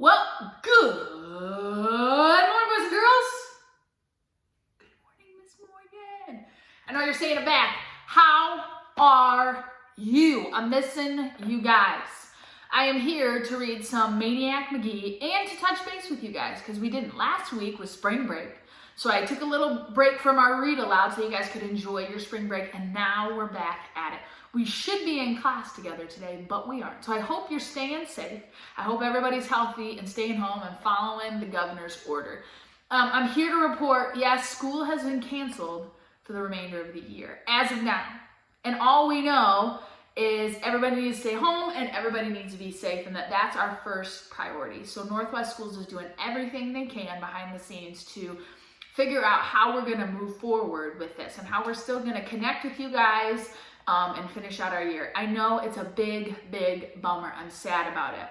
Well, good morning, boys and girls. Good morning, Miss Morgan. I know you're saying it back. How are you? I'm missing you guys. I am here to read some Maniac, Magee and to touch base with you guys because we didn't. Last week was spring break. So I took a little break from our read aloud so you guys could enjoy your spring break, and now we're back at it. We should be in class together today, but we aren't. So I hope you're staying safe. I hope everybody's healthy and staying home and following the governor's order. I'm here to report, yes, school has been canceled for the remainder of the year, as of now. And all we know is everybody needs to stay home and everybody needs to be safe, and that's our first priority. So Northwest Schools is doing everything they can behind the scenes to figure out how we're going to move forward with this and how we're still going to connect with you guys and finish out our year. I know it's a big, big bummer. I'm sad about it.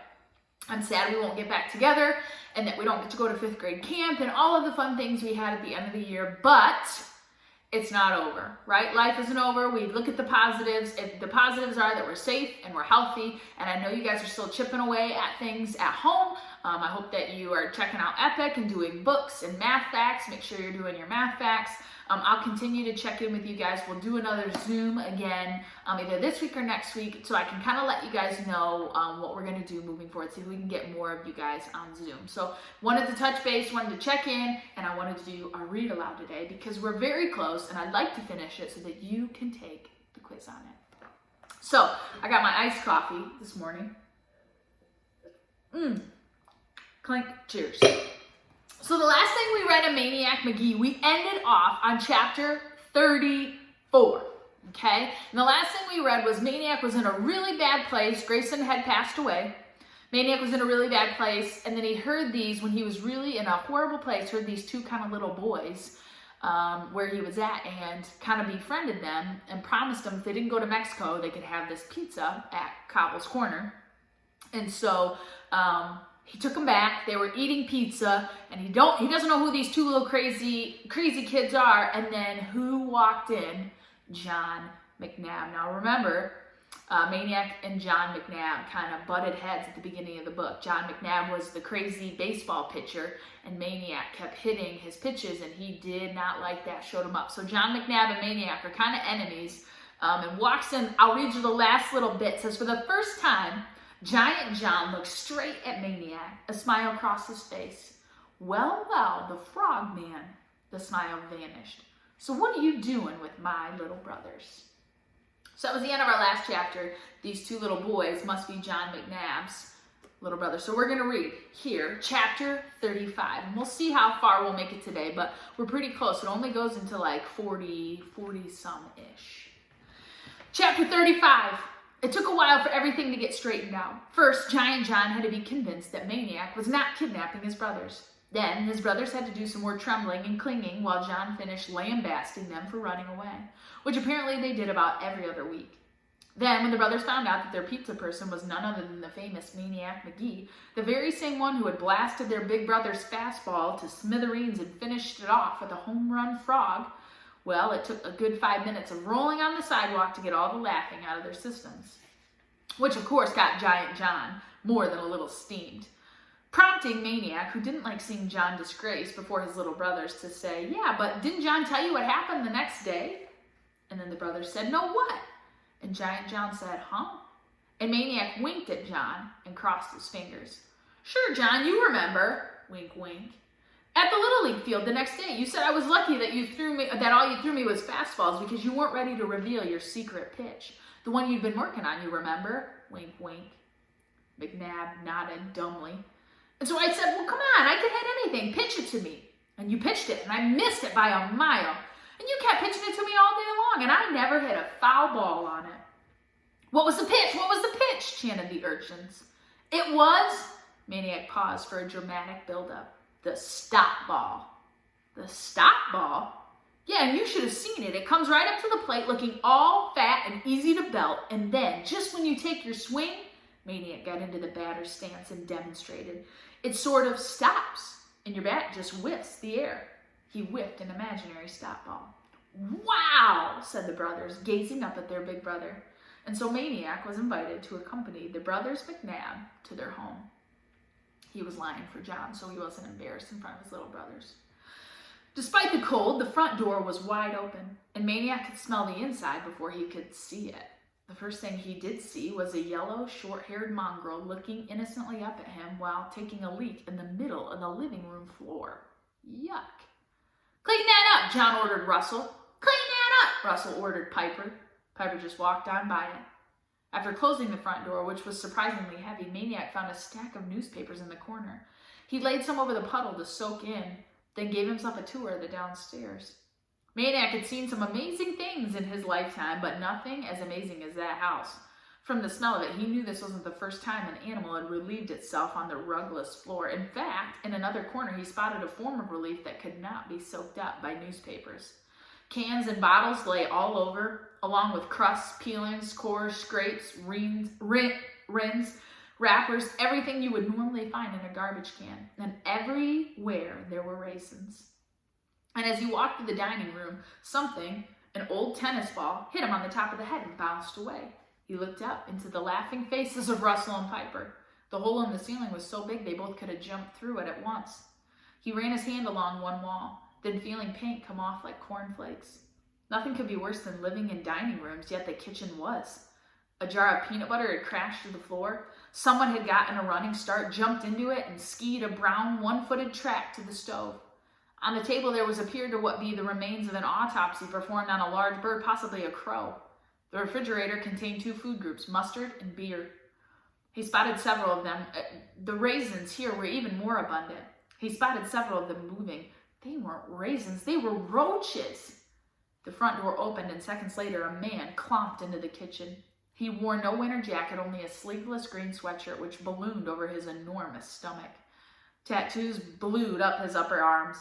I'm sad we won't get back together and that we don't get to go to 5th grade camp and all of the fun things we had at the end of the year, but it's not over, right? Life isn't over. We look at the positives. If the positives are that we're safe and we're healthy, and I know you guys are still chipping away at things at home. I hope that you are checking out Epic and doing books and math facts. Make sure you're doing your math facts. I'll continue to check in with you guys. We'll do another Zoom again, either this week or next week, so I can kind of let you guys know what we're going to do moving forward, see if we can get more of you guys on Zoom. So wanted to touch base, wanted to check in, and I wanted to do a read aloud today because we're very close, and I'd like to finish it so that you can take the quiz on it. So I got my iced coffee this morning. Clink, cheers. So the last thing we read in Maniac, Magee, we ended off on chapter 34, okay? And the last thing we read was Maniac was in a really bad place. Grayson had passed away. Maniac was in a really bad place, and then he heard these, when he was really in a horrible place, heard these two kind of little boys where he was at and kind of befriended them and promised them if they didn't go to Mexico, they could have this pizza at Cobble's Corner. And so he took them back. They were eating pizza, and he doesn't know who these two little crazy kids are. And then who walked in? John McNabb. Now remember, Maniac and John McNabb kind of butted heads at the beginning of the book. John McNabb was the crazy baseball pitcher, and Maniac kept hitting his pitches, and he did not like that, showed him up. So John McNabb and Maniac are kind of enemies, and walks in. I'll read you the last little bit. It says, for the first time, Giant John looked straight at Maniac, a smile crossed his face. Well, the frog man, the smile vanished. So what are you doing with my little brothers? So that was the end of our last chapter. These two little boys must be John McNabb's little brothers. So we're going to read here, chapter 35. And we'll see how far we'll make it today, but we're pretty close. It only goes into like 40 some-ish. Chapter 35. It took a while for everything to get straightened out. First, Giant John had to be convinced that Maniac was not kidnapping his brothers. Then, his brothers had to do some more trembling and clinging while John finished lambasting them for running away, which apparently they did about every other week. Then, when the brothers found out that their pizza person was none other than the famous Maniac Magee, the very same one who had blasted their big brother's fastball to smithereens and finished it off with a home run frog, well, it took a good 5 minutes of rolling on the sidewalk to get all the laughing out of their systems, which of course got Giant John more than a little steamed, prompting Maniac, who didn't like seeing John disgraced before his little brothers, to say, yeah, but didn't John tell you what happened the next day? And then the brothers said, no, what? And Giant John said, huh? And Maniac winked at John and crossed his fingers. Sure, John, you remember. Wink, wink. At the Little League field the next day, you said I was lucky that all you threw me was fastballs because you weren't ready to reveal your secret pitch. The one you'd been working on, you remember? Wink, wink. McNabb nodded dumbly. And so I said, well, come on, I could hit anything. Pitch it to me. And you pitched it, and I missed it by a mile. And you kept pitching it to me all day long, and I never hit a foul ball on it. What was the pitch? What was the pitch? Chanted the urchins. It was, Maniac paused for a dramatic buildup. The stop ball. The stop ball? Yeah, and you should have seen it. It comes right up to the plate looking all fat and easy to belt, and then, just when you take your swing, Maniac got into the batter's stance and demonstrated. It sort of stops, and your bat just whiffs the air. He whiffed an imaginary stop ball. Wow, said the brothers, gazing up at their big brother. And so Maniac was invited to accompany the brothers McNabb to their home. He was lying for John, so he wasn't embarrassed in front of his little brothers. Despite the cold, the front door was wide open, and Maniac could smell the inside before he could see it. The first thing he did see was a yellow, short-haired mongrel looking innocently up at him while taking a leak in the middle of the living room floor. Yuck. Clean that up, John ordered Russell. Clean that up, Russell ordered Piper. Piper just walked on by it. After closing the front door, which was surprisingly heavy, Maniac found a stack of newspapers in the corner. He laid some over the puddle to soak in, then gave himself a tour of the downstairs. Maniac had seen some amazing things in his lifetime, but nothing as amazing as that house. From the smell of it, he knew this wasn't the first time an animal had relieved itself on the rugless floor. In fact, in another corner, he spotted a form of relief that could not be soaked up by newspapers. Cans and bottles lay all over, along with crusts, peelings, cores, scrapes, rins, wrappers, everything you would normally find in a garbage can. And everywhere there were raisins. And as he walked through the dining room, something, an old tennis ball, hit him on the top of the head and bounced away. He looked up into the laughing faces of Russell and Piper. The hole in the ceiling was so big they both could have jumped through it at once. He ran his hand along one wall, then feeling paint come off like cornflakes. Nothing could be worse than living in dining rooms, yet the kitchen was. A jar of peanut butter had crashed to the floor. Someone had gotten a running start, jumped into it, and skied a brown, one-footed track to the stove. On the table there appeared to be the remains of an autopsy performed on a large bird, possibly a crow. The refrigerator contained 2 food groups, mustard and beer. He spotted several of them. The raisins here were even more abundant. He spotted several of them moving. They weren't raisins, they were roaches. The front door opened, and seconds later a man clomped into the kitchen. He wore no winter jacket, only a sleeveless green sweatshirt which ballooned over his enormous stomach. Tattoos blued up his upper arms.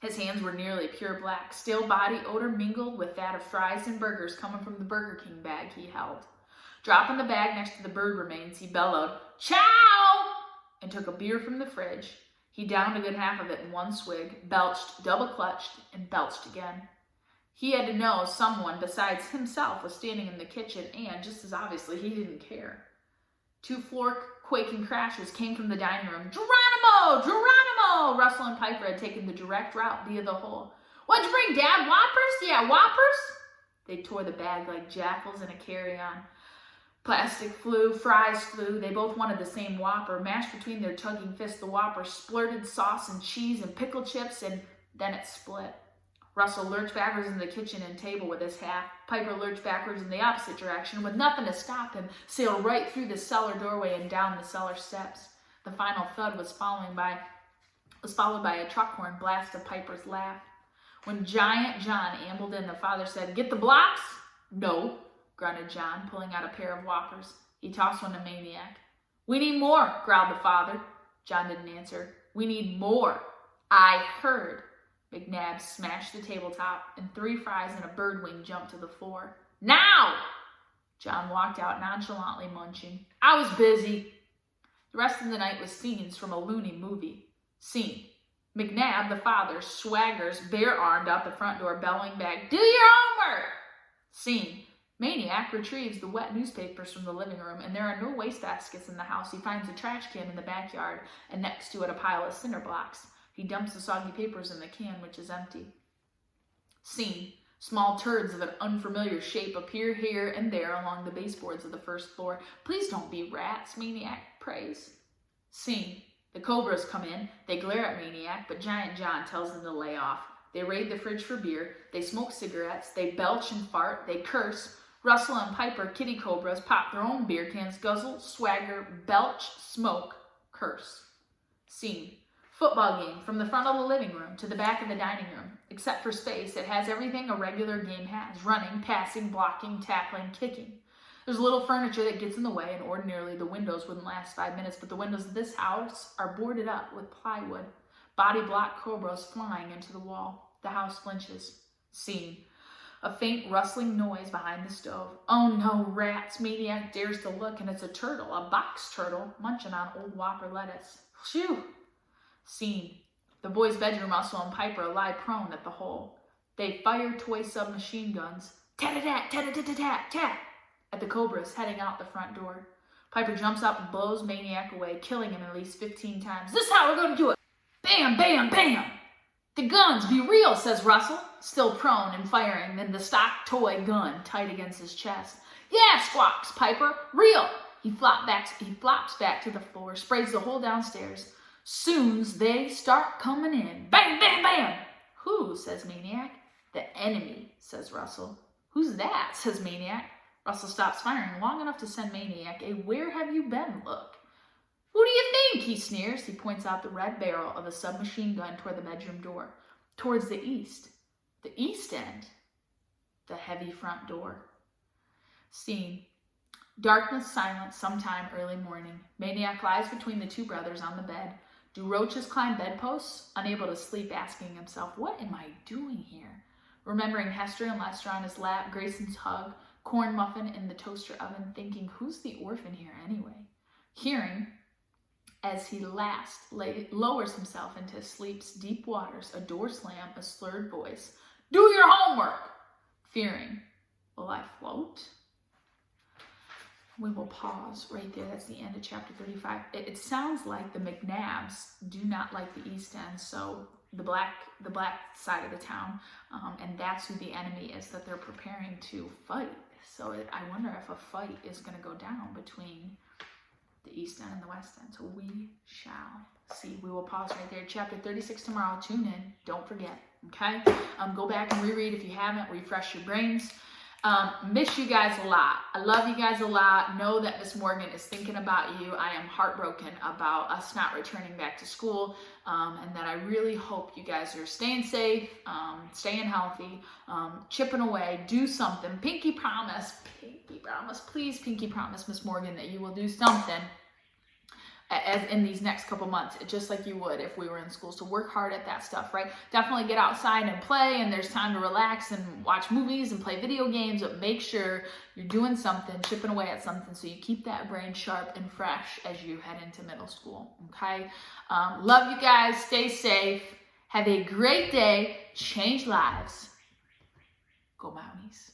His hands were nearly pure black. Stale body odor mingled with that of fries and burgers coming from the Burger King bag he held. Dropping the bag next to the bird remains, he bellowed, "Chow!" and took a beer from the fridge. He downed a good half of it in one swig, belched, double-clutched, and belched again. He had to know someone besides himself was standing in the kitchen, and, just as obviously, he didn't care. 2 floor-quaking crashes came from the dining room. "Geronimo! Geronimo!" Russell and Piper had taken the direct route via the hole. "What'd you bring, Dad? Whoppers? Yeah, Whoppers?" They tore the bag like jackals in a carry-on. Plastic flew, fries flew. They both wanted the same Whopper. Mashed between their tugging fists, the Whopper splurted sauce and cheese and pickle chips, and then it split. Russell lurched backwards into the kitchen and table with his half. Piper lurched backwards in the opposite direction. With nothing to stop him, sailed right through the cellar doorway and down the cellar steps. The final thud was followed by a truck horn blast of Piper's laugh. When Giant John ambled in, the father said, "Get the blocks?" "No," grunted John, pulling out a pair of Whoppers. He tossed one to Maniac. "We need more," growled the father. John didn't answer. "We need more. I heard." McNabb smashed the tabletop, and 3 fries and a bird wing jumped to the floor. "Now!" John walked out nonchalantly munching. "I was busy." The rest of the night was scenes from a loony movie. Scene: McNabb, the father, swaggers bare-armed out the front door, bellowing back, "Do your homework!" Scene: Maniac retrieves the wet newspapers from the living room, and there are no wastebaskets in the house. He finds a trash can in the backyard, and next to it a pile of cinder blocks. He dumps the soggy papers in the can, which is empty. Scene: small turds of an unfamiliar shape appear here and there along the baseboards of the first floor. "Please don't be rats," Maniac prays. Scene: the Cobras come in. They glare at Maniac, but Giant John tells them to lay off. They raid the fridge for beer. They smoke cigarettes. They belch and fart. They curse. Russell and Piper, kitty cobras, pop their own beer cans, guzzle, swagger, belch, smoke, curse. Scene: football game from the front of the living room to the back of the dining room. Except for space, it has everything a regular game has: running, passing, blocking, tackling, kicking. There's little furniture that gets in the way, and ordinarily the windows wouldn't last 5 minutes, but the windows of this house are boarded up with plywood. Body block cobras flying into the wall. The house flinches. Scene: a faint rustling noise behind the stove. "Oh no, rats!" Maniac dares to look, and it's a turtle, a box turtle, munching on old Whopper lettuce. Phew! Scene: the boys' bedroom, Russell and Piper lie prone at the hole. They fire toy submachine guns, tat-a-tat, tat-a-tat-tat-tat, at the cobras heading out the front door. Piper jumps up and blows Maniac away, killing him at least 15 times. This is how we're going to do it. Bam, bam, bam. The guns, be real, says Russell, still prone and firing, then the stock toy gun tight against his chest. Yeah, squawks Piper, real. He flops back to the floor, sprays the whole downstairs. Soon's they start coming in. Bang, bam, bam. Who, says Maniac. The enemy, says Russell. Who's that, says Maniac. Russell stops firing long enough to send Maniac a where have you been look. Who do you think, he sneers. He points out the red barrel of a submachine gun toward the bedroom door. Towards the east. The east end. The heavy front door. Scene. Darkness, silence, sometime early morning. Maniac lies between the two brothers on the bed. Do roaches climb bedposts? Unable to sleep, asking himself, what am I doing here? Remembering Hester and Lester on his lap, Grayson's hug, corn muffin in the toaster oven, thinking, who's the orphan here anyway? Hearing, as he lowers himself into sleep's deep waters, a door slam, a slurred voice. Do your homework! Fearing, will I float? We will pause right there. That's the end of chapter 35. It sounds like the McNabs do not like the East End, so the black side of the town, and that's who the enemy is that they're preparing to fight. So I wonder if a fight is going to go down between the East End and the West End. So we shall see. We will pause right there. Chapter 36 tomorrow. Tune in. Don't forget. Okay? Go back and reread if you haven't. Refresh your brains. Miss you guys a lot. I love you guys a lot. Know that Miss Morgan is thinking about you. I am heartbroken about us not returning back to school, and that I really hope you guys are staying safe, staying healthy, chipping away, do something. Pinky promise, please pinky promise, Miss Morgan, that you will do something as in these next couple months, just like you would if we were in school. So work hard at that stuff, right? Definitely get outside and play, and there's time to relax and watch movies and play video games, but make sure you're doing something, chipping away at something, so you keep that brain sharp and fresh as you head into middle school, okay? Love you guys. Stay safe. Have a great day. Change lives. Go Mounties.